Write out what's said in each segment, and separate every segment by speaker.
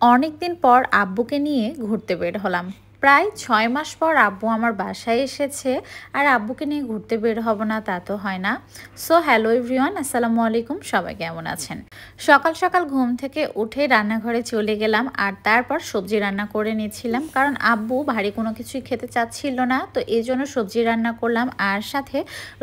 Speaker 1: অনেকদিন পর আব্বুকে নিয়ে ঘুরতে বের হলাম। প্রায় ৬ মাস পর আব্বু আমার বাসায় এসেছে, আর আব্বুকে নিয়ে ঘুরতে বের হব না তা তো হয় না। সো হ্যালো এভরিওয়ান, আসসালামু আলাইকুম। সবাই কেমন আছেন? সকাল সকাল ঘুম থেকে উঠে রান্নাঘরে চলে গেলাম, আর তারপর সবজি রান্না করে নিয়েছিলাম, কারণ আব্বু ভারী কোনো কিছুই খেতে চাচ্ছিল না। তো এই জন্য সবজি রান্না করলাম, আর সাথে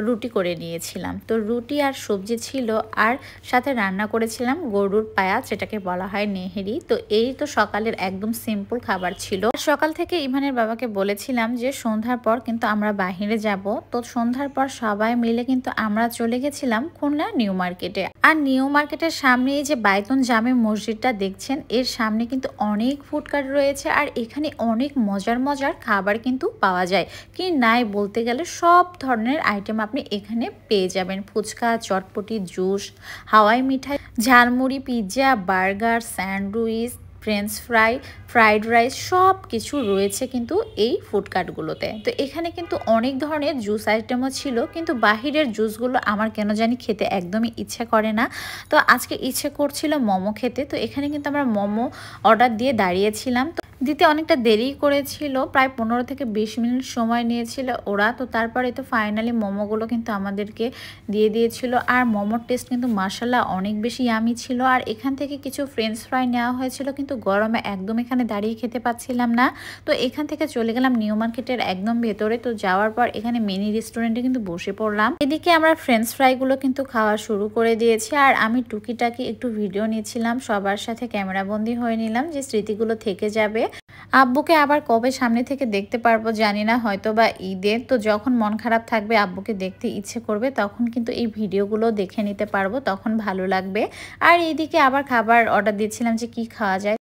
Speaker 1: রুটি করে নিয়েছিলাম। তো রুটি আর সবজি ছিল, আর সাথে রান্না করেছিলাম গরুর পায়া, যেটাকে বলা হয় নেহেরি। তো এই তো সকালের একদম সিম্পল খাবার ছিল। সকাল থেকে ইভানের বাবাকে বলেছিলাম যে সন্ধ্যার পর কিন্তু আমরা বাহিরে যাব। তো সন্ধ্যার পর সবাই মিলে কিন্তু আমরা চলে গেছিলাম খুলনা নিউ মার্কেটে। আর নিউ মার্কেটের সামনে এই যে বাইতুন জামে মসজিদটা দেখছেন, এর সামনে কিন্তু অনেক ফুডকার্ট রয়েছে, আর এখানে অনেক মজার মজার খাবার কিন্তু পাওয়া যায়। কি নাই বলতে গেলে সব ধরনের আইটেম আপনি এখানে পেয়ে যাবেন। ফুচকা, চটপটি, জুস, হাওয়াই মিঠাই, jhalmuri, pizza, burger, sandwich, french fry, fried rice, সব কিছু রয়েছে কিন্তু এই ফুডকার্টগুলোতে। তো এখানে কিন্তু অনেক ধরনের জুস আইটেমও ছিল, কিন্তু বাহিরের জুসগুলো আমার কেন জানি খেতে একদমই ইচ্ছে করে না। তো আজকে ইচ্ছে করছিল মোমো খেতে। তো এখানে কিন্তু আমরা মোমো অর্ডার দিয়ে দাঁড়িয়েছিলাম। দিতে অনেকটা দেরি করেছিল, প্রায় 15 থেকে 20 মিনিট সময় নিয়েছিল ওরা। তো তারপরে তো ফাইনালি মোমোগুলো কিন্তু আমাদেরকে দিয়ে দিয়েছিল, আর মোমোর টেস্ট কিন্তু মাশাআল্লাহ অনেক বেশি ইয়ামি ছিল। আর এখান থেকে কিছু ফ্রেঞ্চ ফ্রাই নেওয়া হয়েছিল, কিন্তু গরমে একদম এখানে দাঁড়িয়ে খেতে পাচ্ছিলাম না। তো এখান থেকে চলে গেলাম নিউ মার্কেটের একদম ভেতরে। তো যাওয়ার পর এখানে মিনি রেস্টুরেন্টে কিন্তু বসে পড়লাম। এদিকে আমরা ফ্রেঞ্চ ফ্রাইগুলো কিন্তু খাওয়া শুরু করে দিয়েছি, আর আমি টুকিটাকি একটু ভিডিও নিচ্ছিলাম, সবার সাথে ক্যামেরাবন্দি হয়ে নিলাম, যে স্মৃতিগুলো থেকে যাবে। আব্বুকে আবার কবে সামনে থেকে দেখতে পারবো জানি না, হয়তো বা ঈদে। তো যখন মন খারাপ থাকবে, আব্বুকে দেখতে ইচ্ছে করবে, তখন কিন্তু এই ভিডিওগুলো দেখে নিতে পারবো, তখন ভালো লাগবে। আর এইদিকে আবার খাবার অর্ডার দিচ্ছিলাম যে কি খাওয়া যায়।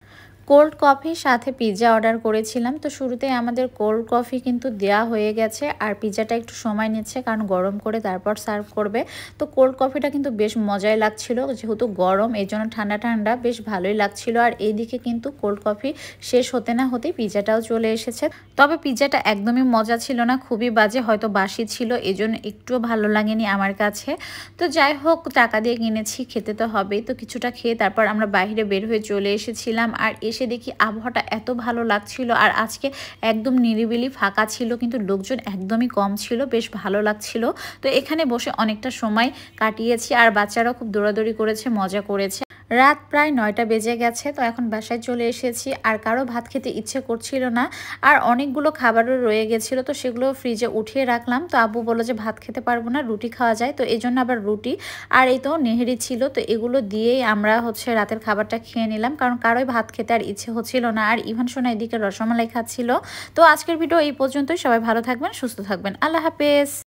Speaker 1: কোল্ড কফির সাথে পিৎজা অর্ডার করেছিলাম। তো শুরুতেই আমাদের কোল্ড কফি কিন্তু দেওয়া হয়ে গেছে, আর পিৎজাটা একটু সময় নিচ্ছে, কারণ গরম করে তারপর সার্ভ করবে। তো কোল্ড কফিটা কিন্তু বেশ মজাই লাগছিল, যেহেতু গরম এই জন্য ঠান্ডা ঠান্ডা বেশ ভালোই লাগছিল। আর এইদিকে কিন্তু কোল্ড কফি শেষ হতে না হতেই পিৎজাটাও চলে এসেছে। তবে পিৎজাটা একদমই মজা ছিল না, খুবই বাজে, হয়তো বাসি ছিল, এই জন্য একটুও ভালো লাগেনি আমার কাছে। তো যাই হোক, টাকা দিয়ে কিনেছি, খেতে তো হবেই। তো কিছুটা খেয়ে তারপর আমরা বাইরে বের হয়ে চলে এসেছিলাম, আর এসে দেখি আবহাওয়াটা এত ভালো লাগছিল। আর আজকে একদম নিরিবিলি ফাঁকা ছিল, কিন্তু লোকজন একদমই কম ছিল, বেশ ভালো লাগছিল। তো এখানে বসে অনেকটা সময় কাটিয়েছি, আর বাচ্চারাও খুব দৌড়াদৌড়ি করেছে, মজা করেছে। রাত প্রায় 9টা বেজে গেছে। তো এখন বাসায় চলে এসেছি, আর কারো ভাত খেতে ইচ্ছে করছিল না, আর অনেকগুলো খাবারও রয়ে গেছিল। তো সেগুলো ফ্রিজে উঠিয়ে রাখলাম। তো আব্বু বললো যে ভাত খেতে পারবো না, রুটি খাওয়া যায়। তো এই জন্য আবার রুটি আর এই তো নেহেরি ছিল। তো এগুলো দিয়েই আমরা রাতের খাবারটা খেয়ে নিলাম, কারণ কারোই ভাত খেতে আর ইচ্ছে হচ্ছিল না। আর ইভান সোনা এদিকে রসমালাই খাচ্ছিল। তো আজকের ভিডিও এই পর্যন্তই। সবাই ভালো থাকবেন, সুস্থ থাকবেন। আল্লাহ হাফেজ।